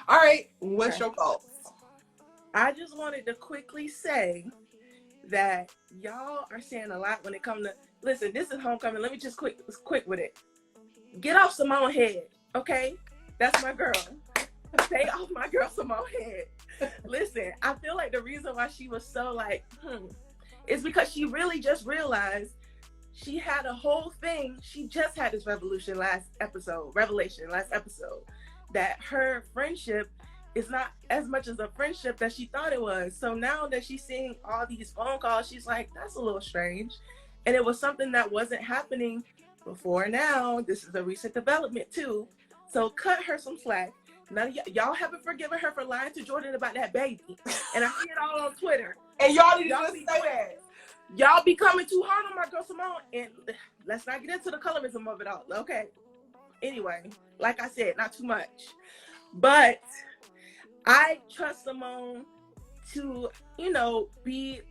All right, what's your thoughts? I just wanted to quickly say that y'all are saying a lot when it comes to, listen, this is homecoming. Let me just quick with it. Get off Simone's head, okay? That's my girl. Stay off my girl Simone's head. Listen, I feel like the reason why she was so like, is because she really just realized she had a whole thing. She just had this revelation last episode, that her friendship is not as much as a friendship that she thought it was. So now that she's seeing all these phone calls, she's like, that's a little strange. And it was something that wasn't happening before now. This is a recent development too. So cut her some slack. None of y'all haven't forgiven her for lying to Jordan about that baby. And I see it all on Twitter. And y'all need to just say that. Y'all be coming too hard on my girl Simone. And let's not get into the colorism of it all, okay? Anyway, like I said, not too much. But I trust Simone to, be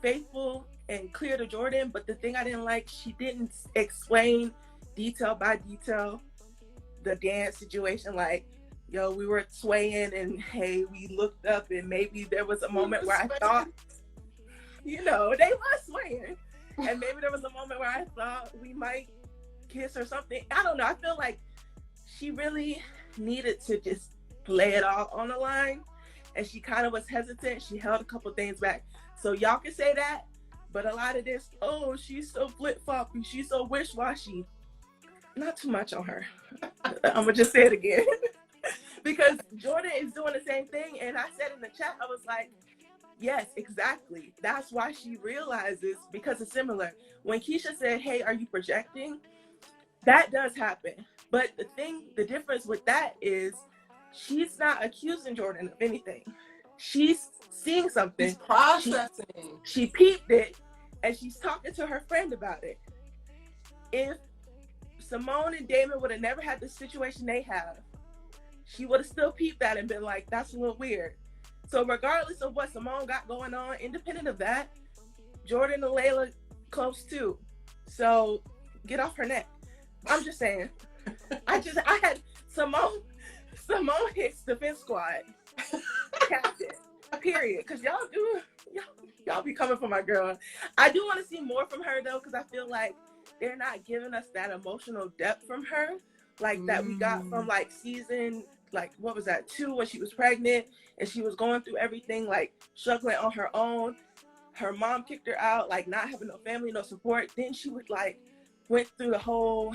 faithful and clear to Jordan. But the thing I didn't like, she didn't explain detail by detail the dance situation. Like, we were swaying and hey, we looked up and maybe there was a moment where I thought, they were swaying. And maybe there was a moment where I thought we might kiss or something. I don't know. I feel like she really needed to just lay it all on the line, and she kind of was hesitant. She held a couple things back. So y'all can say that, but a lot of this, she's so flip-floppy, she's so wish-washy. Not too much on her. I'm gonna just say it again. Because Jordan is doing the same thing, and I said in the chat, I was like, yes, exactly. That's why she realizes, because it's similar. When Keisha said, hey, are you projecting? That does happen. But the difference with that is she's not accusing Jordan of anything. She's seeing something. She's processing. She peeped it, and she's talking to her friend about it. If Simone and Damon would have never had the situation they have, she would have still peeped that and been like, that's a little weird. So regardless of what Simone got going on, independent of that, Jordan and Layla close too. So get off her neck. I'm just saying. I had Simone Hicks defense squad captain. Period. Because y'all be coming for my girl. I do want to see more from her though, because I feel like they're not giving us that emotional depth from her, like that we got from like season, like what was that, 2, when she was pregnant and she was going through everything, like struggling on her own. Her mom kicked her out, like not having no family, no support. Then she would went through the whole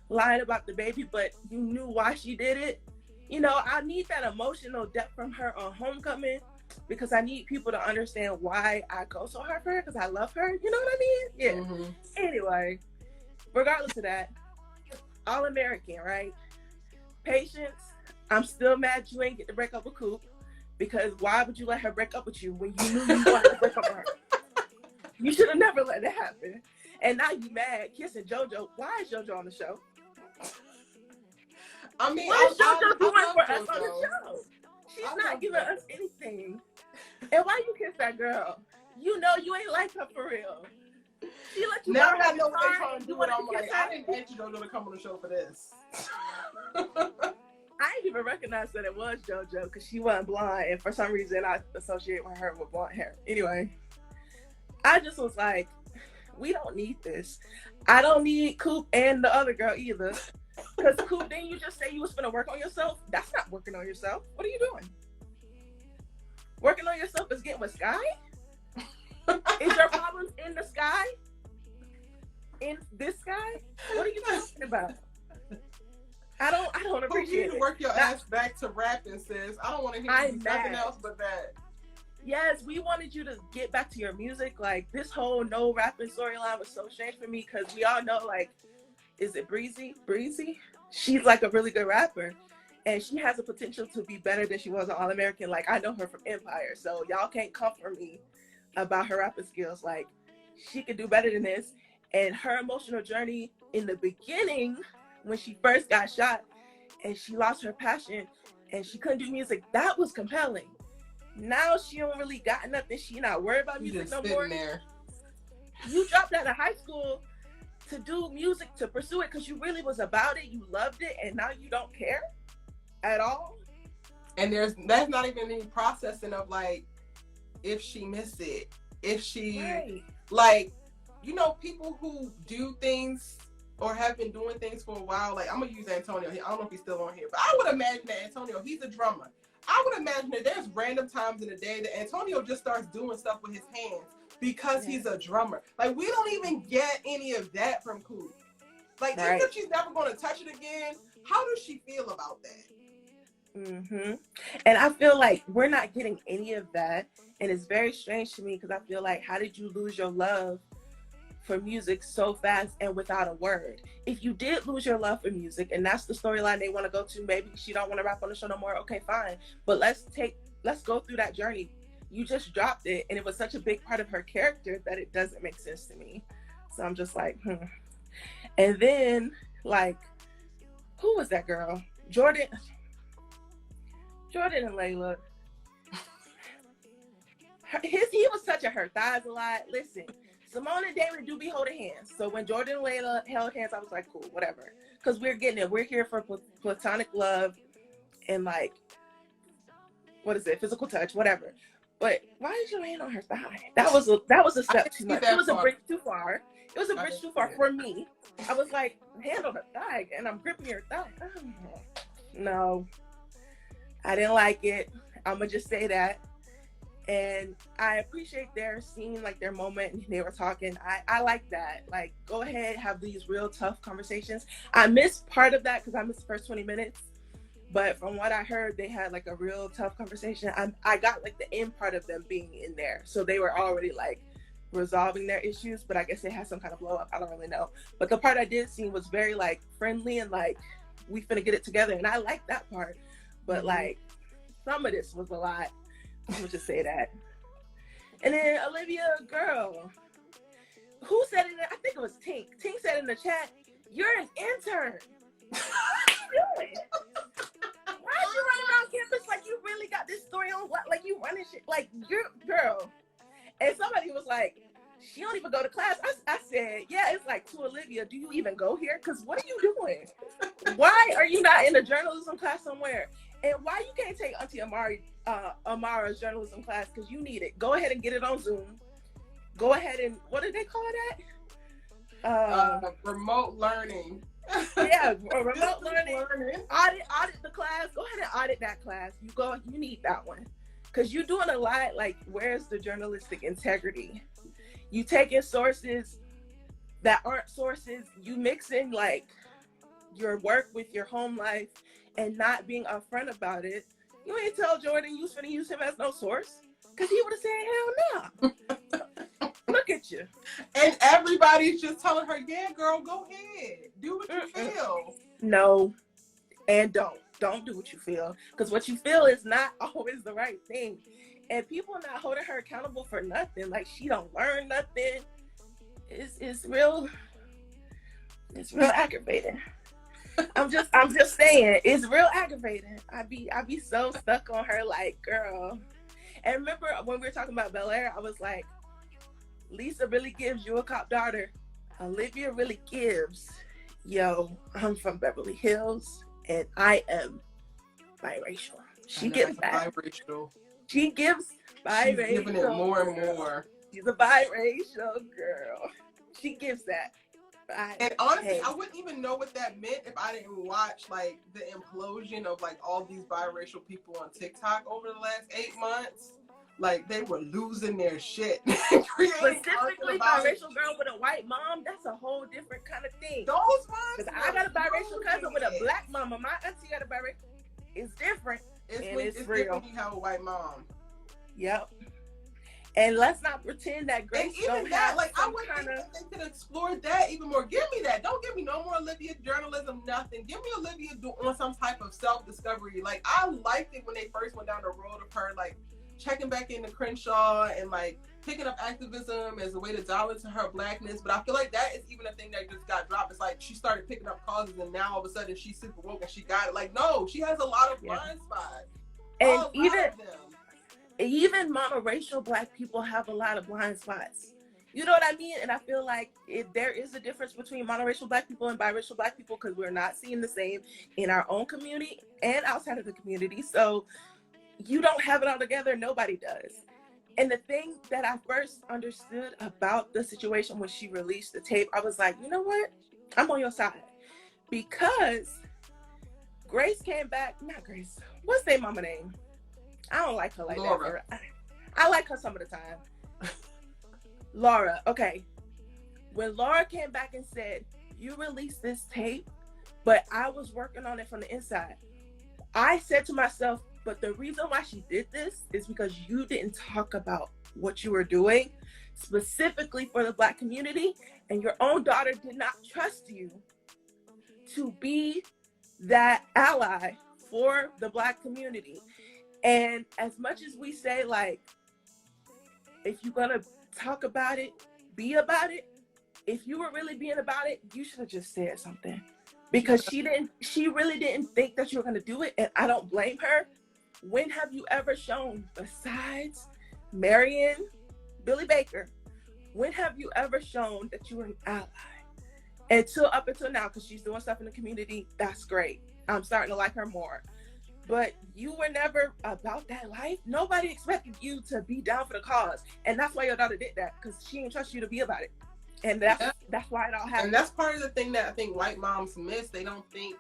line about the baby, but you knew why she did it. I need that emotional depth from her on Homecoming, because I need people to understand why I go so hard for her, because I love her. You know what I mean? Yeah. Mm-hmm. Anyway, regardless of that, All-American, right? Patience. I'm still mad you ain't get to break up with Coop, because why would you let her break up with you when you knew you wanted to break up with her? You should have never let that happen. And now you mad kissing JoJo. Why is JoJo on the show? I mean, what is JoJo doing for us on the show? She's not giving us anything. And why you kiss that girl? You know you ain't like her for real. She let you now I know what they're trying to do. I'm like, I didn't get JoJo to come on the show for this. I didn't even recognize that it was JoJo because she wasn't blonde, and for some reason I associate her with blonde hair. Anyway, I just was like, we don't need this. I don't need Coop and the other girl either. Because Coop, didn't you just say you was gonna work on yourself? That's not working on yourself. What are you doing? Working on yourself is getting with Sky? Is your problems in the sky? In this sky? What are you talking about? I don't appreciate it. You need to work your ass back to rapping, sis. I don't want to hear nothing else but that. Yes, we wanted you to get back to your music. Like, this whole no rapping storyline was so strange for me, because we all know, like, is it Breezy? She's like a really good rapper, and she has the potential to be better than she was an All-American. Like, I know her from Empire, so y'all can't come for me about her rapping skills. Like, she could do better than this. And her emotional journey in the beginning, when she first got shot and she lost her passion and she couldn't do music, that was compelling. Now she don't really got nothing. She not worried about music no more. There. You dropped out of high school to do music, to pursue it because you really was about it. You loved it, and now you don't care at all. And that's not even any processing of like, if she missed it, if she, like, you know, people who do things or have been doing things for a while, like, I'm gonna use Antonio. I don't know if he's still on here, but I would imagine that Antonio, he's a drummer. I would imagine that there's random times in the day that Antonio just starts doing stuff with his hands because he's a drummer. Like, we don't even get any of that from Coop. Like, even if she's never going to touch it again, how does she feel about that? Mm-hmm. And I feel like we're not getting any of that. And it's very strange to me because I feel like, how did you lose your love for music so fast and without a word? If you did lose your love for music and that's the storyline they want to go to, maybe she don't want to rap on the show no more, okay, fine. But let's go through that journey. You just dropped it and it was such a big part of her character that it doesn't make sense to me. So I'm just like, And then, like, who was that girl? Jordan and Layla. He was touching her thighs a lot. Listen, Simone and Damon do be holding hands. So when Jordan and Layla held hands, I was like, cool, whatever. Because we're getting it. We're here for platonic love and, like, what is it? Physical touch, whatever. But why did you hand on her thigh? That was a step too much. It was a bridge too far. It was a bridge too far for me. I was like, hand on her thigh, and I'm gripping your thigh. No, I didn't like it. I'm gonna just say that. And I appreciate their scene, like their moment, and they were talking. I like that. Like, go ahead, have these real tough conversations. I missed part of that because I missed the first 20 minutes. But from what I heard, they had like a real tough conversation. I got like the end part of them being in there. So they were already like resolving their issues, but I guess they had some kind of blow up. I don't really know. But the part I did see was very like friendly and like, we finna get it together. And I like that part. But like, some of this was a lot. I'm gonna just say that. And then Olivia, girl, who said it? I think it was Tink. Tink said in the chat, "You're an intern. What are you doing? Why are you running around campus like you really got this story on what? Like you running shit? Like you're girl." And somebody was like, "She don't even go to class." I said, "Yeah, it's like to Olivia. Do you even go here? Because what are you doing? Why are you not in a journalism class somewhere? And why you can't take Auntie Amara's journalism class? Because you need it. Go ahead and get it on Zoom. Go ahead and what do they call that? Remote learning." Yeah, remote learning. Audit the class. Go ahead and audit that class. You need that one. Because you're doing a lot, like, where's the journalistic integrity? You taking sources that aren't sources, you mixing, like, your work with your home life and not being upfront about it. You ain't tell Jordan you was finna use him as no source. Because he would have said, hell no. Look at you. And everybody's just telling her, yeah, girl, go ahead. Do what you feel. No, and don't do what you feel, because what you feel is not always the right thing, and people are not holding her accountable for nothing. Like she don't learn nothing. It's real aggravating. I'm just saying, it's real aggravating. I be so stuck on her, like, girl. And remember when we were talking about Bel Air, I was like, Lisa really gives you a cop daughter. Olivia really gives, yo, I'm from Beverly Hills and I am biracial. She gives that. Biracial. She gives biracial. She's giving it more and more. She's a biracial girl. She gives that. And honestly, I wouldn't even know what that meant if I didn't watch like the implosion of like all these biracial people on TikTok over the last 8 months. Like they were losing their shit. Specifically, biracial girl with a white mom, that's a whole different kind of thing. Those moms. Because I got a biracial cousin with a black mama. My auntie got a biracial. It's different. It's real. Different when you have a white mom. Yep. And let's not pretend that Grace and even don't that, have like, I would think that they could explore that even more. Give me that. Don't give me no more Olivia journalism, nothing. Give me Olivia on some type of self-discovery. Like, I liked it when they first went down the road of her, like, checking back into Crenshaw and, like, picking up activism as a way to dial into her blackness. But I feel like that is even a thing that just got dropped. It's like she started picking up causes and now all of a sudden she's super woke and she got it. Like, no, she has a lot of blind spots. And even monoracial black people have a lot of blind spots. You know what I mean? And I feel like there is a difference between monoracial black people and biracial black people because we're not seeing the same in our own community and outside of the community. So you don't have it all together. Nobody does. And the thing that I first understood about the situation when she released the tape, I was like, you know what? I'm on your side. Because Grace came back, not Grace, what's their mama name? I don't like her like Laura. that. I like her some of the time. Laura, okay. When Laura came back and said, you released this tape, but I was working on it from the inside, I said to myself, but the reason why she did this is because you didn't talk about what you were doing specifically for the Black community, and your own daughter did not trust you to be that ally for the Black community. And as much as we say, like, if you're gonna talk about it, be about it, if you were really being about it, you should have just said something. Because she really didn't think that you were gonna do it, and I don't blame her. When have you ever shown, besides Marion, Billy Baker, when have you ever shown that you were an ally? Up until now, because she's doing stuff in the community, that's great. I'm starting to like her more. But you were never about that life. Nobody expected you to be down for the cause. And that's why your daughter did that, because she didn't trust you to be about it. And that's why it all happened. And that's part of the thing that I think white moms miss. They don't think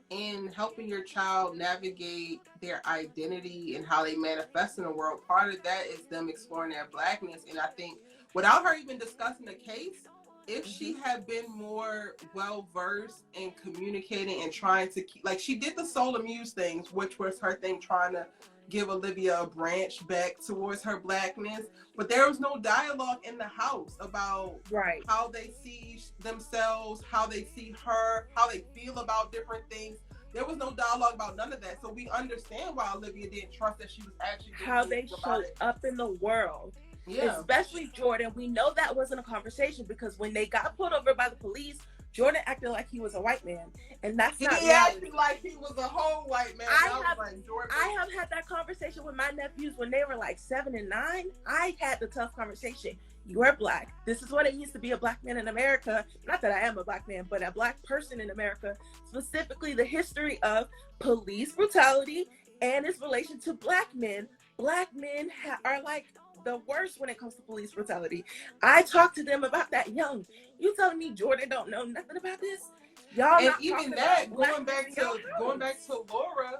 in helping your child navigate their identity and how they manifest in the world, part of that is them exploring their Blackness. And I think without her even discussing the case, if she had been more well-versed in communicating and trying to keep, like she did the Soul Amuse things, which was her thing, trying to give Olivia a branch back towards her Blackness, but there was no dialogue in the house about how they see themselves, how they see her, how they feel about different things. There was no dialogue about none of that, so we understand why Olivia didn't trust that she was actually how they showed up in the world. Yeah. Especially Jordan. We know that wasn't a conversation, because when they got pulled over by the police, Jordan acted like he was a white man, and that's not reality. He acted like he was a whole white man. I have had that conversation with my nephews when they were like 7 and 9. I had the tough conversation. You are Black. This is what it means to be a Black man in America. Not that I am a Black man, but a Black person in America. Specifically, the history of police brutality and its relation to Black men. Black men are like the worst when it comes to police brutality. I talked to them about that young. You telling me Jordan don't know nothing about this? Y'all and not even that going back to Laura,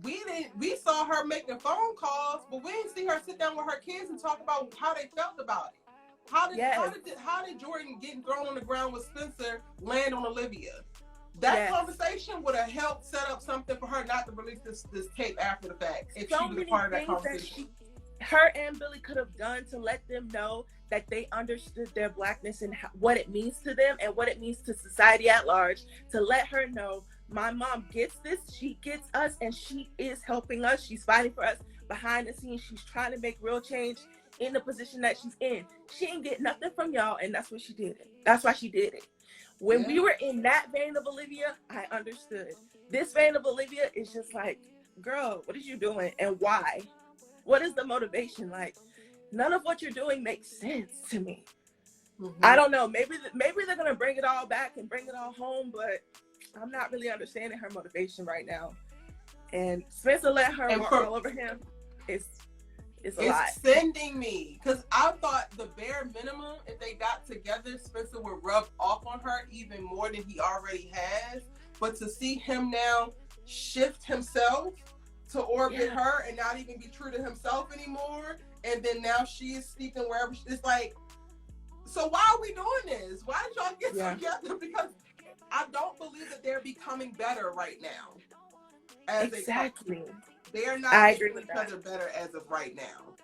we saw her making phone calls, but we didn't see her sit down with her kids and talk about how they felt about it. How did Jordan getting thrown on the ground with Spencer land on Olivia? That conversation would have helped set up something for her not to release this tape after the fact if she was a part of that conversation. Her and Billy could have done to let them know that they understood their Blackness and what it means to them and what it means to society at large, to let her know, my mom gets this, she gets us, and she is helping us. She's fighting for us behind the scenes. She's trying to make real change in the position that she's in. She didn't get nothing from y'all, and that's what she did it. That's why she did it. When we were in that vein of Olivia, I understood. This vein of Olivia is just like, girl, what is you doing and why? What is the motivation? Like, none of what you're doing makes sense to me. Mm-hmm. I don't know. Maybe they're going to bring it all back and bring it all home, but I'm not really understanding her motivation right now. And Spencer let her walk all over him. It's a lot. It's sending me. Because I thought the bare minimum, if they got together, Spencer would rub off on her even more than he already has. But to see him now shift himself to orbit her and not even be true to himself anymore, and then now she is speaking wherever it's like, so why are we doing this? Why did y'all get together? Because I don't believe that they're becoming better right now. Exactly. They're not making each other better as of right now.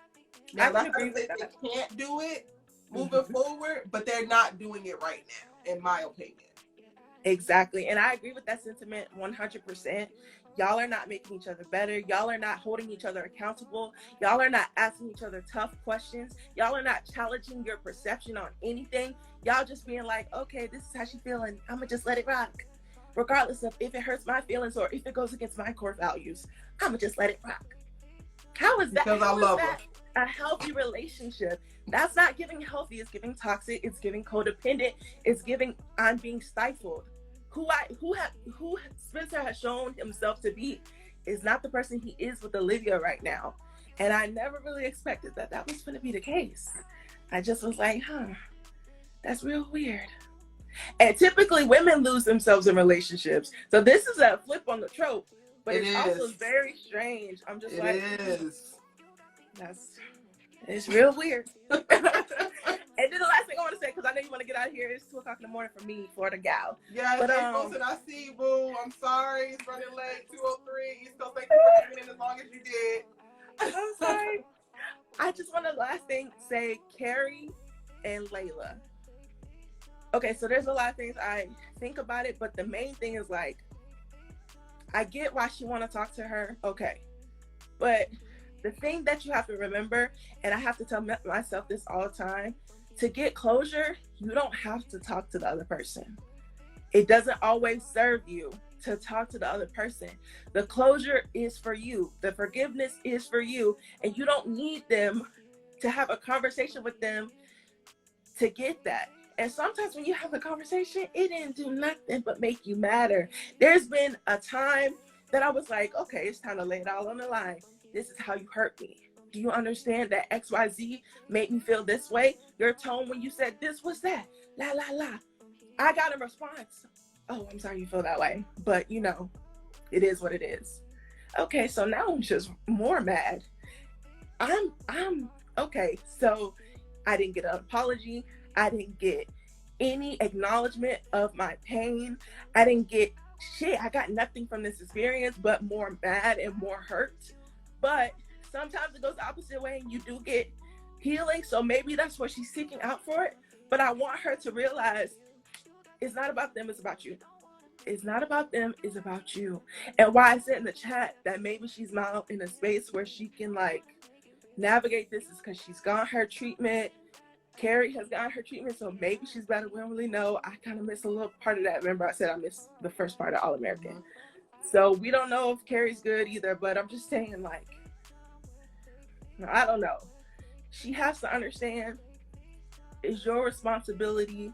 Now that's not to say they can't do it moving forward, but they're not doing it right now, in my opinion. Exactly. And I agree with that sentiment 100%. Y'all are not making each other better. Y'all are not holding each other accountable. Y'all are not asking each other tough questions. Y'all are not challenging your perception on anything. Y'all just being like, okay, this is how she's feeling. I'm going to just let it rock. Regardless of if it hurts my feelings or if it goes against my core values, I'm going to just let it rock. How is that? Because I love her. A healthy relationship? That's not giving healthy. It's giving toxic. It's giving codependent. It's giving I'm being stifled. Who Spencer has shown himself to be is not the person he is with Olivia right now. And I never really expected that was going to be the case. I just was like, that's real weird. And typically women lose themselves in relationships. So this is a flip on the trope, but it's also very strange. I'm just it's real weird. And then the last thing I want to say, because I know you want to get out of here, it's 2:00 in the morning for me, Florida gal. Yeah, but I see you, boo. I'm sorry, it's running late. 2:03. East Coast. Thank you for hanging in as long as you did. I'm sorry. I just want to last thing say Carrie and Layla. Okay, so there's a lot of things I think about it, but the main thing is like, I get why she want to talk to her. Okay, but the thing that you have to remember, and I have to tell myself this all the time, to get closure, you don't have to talk to the other person. It doesn't always serve you to talk to the other person. The closure is for you. The forgiveness is for you. And you don't need them to have a conversation with them to get that. And sometimes when you have a conversation, it didn't do nothing but make you madder. There's been a time that I was like, okay, it's time to lay it all on the line. This is how you hurt me. Do you understand that XYZ made me feel this way? Your tone when you said this was that. La, la, la. I got a response. Oh, I'm sorry you feel that way. But, you know, it is what it is. Okay, so now I'm just more mad. I'm okay. So I didn't get an apology. I didn't get any acknowledgement of my pain. I didn't get shit. I got nothing from this experience but more mad and more hurt. But sometimes it goes the opposite way and you do get healing. So maybe that's what she's seeking out for it. But I want her to realize it's not about them, it's about you. It's not about them, it's about you. And why I said in the chat that maybe she's now in a space where she can like navigate this is because she's gotten her treatment. Carrie has gotten her treatment, so maybe she's better. We don't really know. I kind of missed a little part of that. Remember I said I missed the first part of All American. So we don't know if Carrie's good either, but I'm just saying like, I don't know. She has to understand it's your responsibility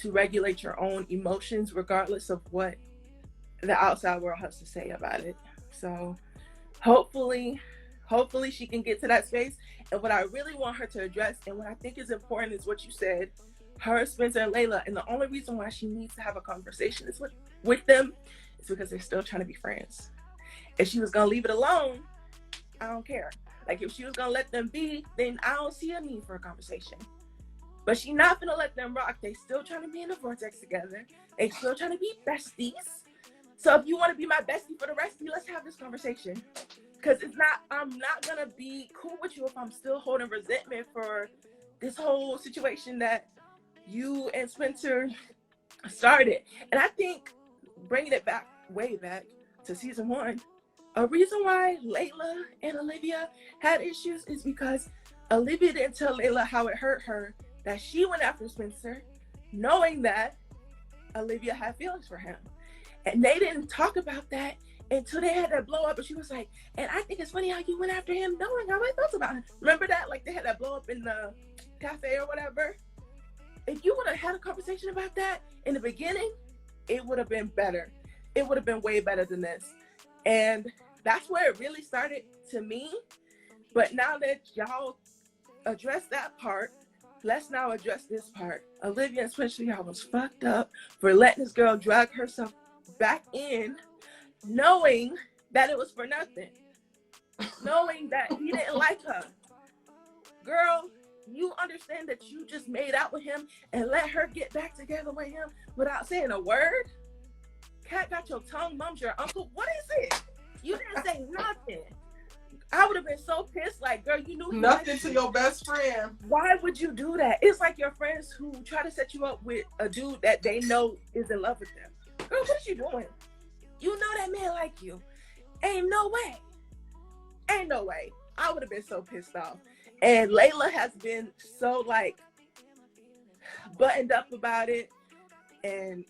to regulate your own emotions regardless of what the outside world has to say about it. So hopefully she can get to that space. And what I really want her to address and what I think is important is what you said, her, Spencer, and Layla. And the only reason why she needs to have a conversation is with them is because they're still trying to be friends. If she was going to leave it alone, I don't care. Like if she was going to let them be, then I don't see a need for a conversation. But she's not going to let them rock. They still trying to be in the vortex together. They still trying to be besties. So if you want to be my bestie for the rest of you, let's have this conversation. Because I'm not going to be cool with you if I'm still holding resentment for this whole situation that you and Spencer started. And I think bringing it way back to season 1, a reason why Layla and Olivia had issues is because Olivia didn't tell Layla how it hurt her that she went after Spencer, knowing that Olivia had feelings for him. And they didn't talk about that until they had that blow up. And she was like, and I think it's funny how you went after him knowing how I felt about him. Remember that? Like they had that blow up in the cafe or whatever. If you would have had a conversation about that in the beginning, it would have been better. It would have been way better than this. And that's where it really started to me. But now that y'all address that part, let's now address this part. Olivia and Spencer, y'all was fucked up for letting this girl drag herself back in, knowing that it was for nothing. Knowing that he didn't like her. Girl, you understand that you just made out with him and let her get back together with him without saying a word? Cat got your tongue, mom's your uncle. What is it? You didn't say nothing. I would have been so pissed, like, girl, you knew nothing to your best friend. Why would you do that? It's like your friends who try to set you up with a dude that they know is in love with them. Girl, what are you doing? You know that man like you. Ain't no way. Ain't no way. I would have been so pissed off. And Layla has been so, like, buttoned up about it and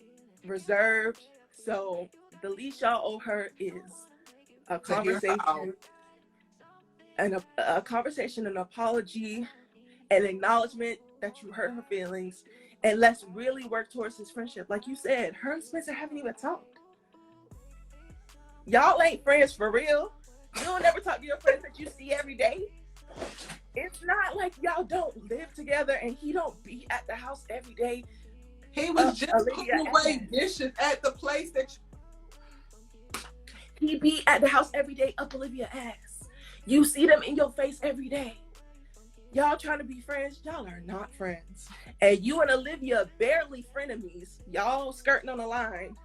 reserved. So the least y'all owe her is a conversation. And a conversation, an apology, an acknowledgement that you hurt her feelings, and let's really work towards this friendship. Like you said, her and Spencer haven't even talked. Y'all ain't friends for real. You don't ever talk to your friends that you see every day. It's not like y'all don't live together and he don't be at the house every day. He was just putting away dishes at the place that he be at the house every day up Olivia ass. You see them in your face every day. Y'all trying to be friends? Y'all are not friends. And you and Olivia barely frenemies. Y'all skirting on the line.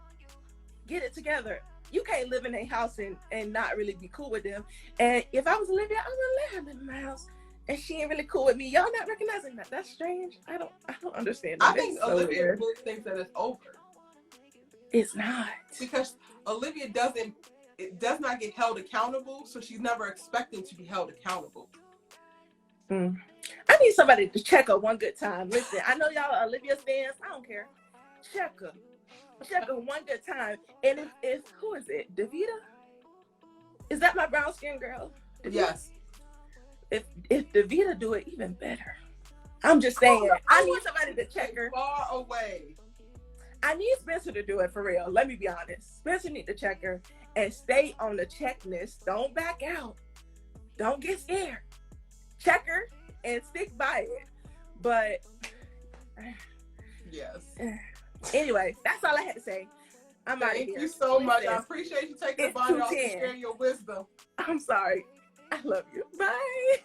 Get it together. You can't live in a house and not really be cool with them. And if I was Olivia, I would let her live in my house. And she ain't really cool with me. Y'all not recognizing that. That's strange. I don't understand that. I think Olivia really thinks that it's over. It's not. Because Olivia does not get held accountable, so she's never expecting to be held accountable. I need somebody to check her one good time. Listen, I know y'all are Olivia fans. I don't care. Check her one good time. And if who is it? Davita? Is that my brown skin girl? Davita? Yes. If Davita do it, even better. I'm just saying. I need somebody to check her. Far away. I need Spencer to do it for real. Let me be honest. Spencer need to check her and stay on the checklist. Don't back out. Don't get scared. Check her and stick by it. But yes. Anyway, that's all I had to say. I'm out of here. Thank you so much. I appreciate you taking the body off and sharing your wisdom. I'm sorry. I love you. Bye.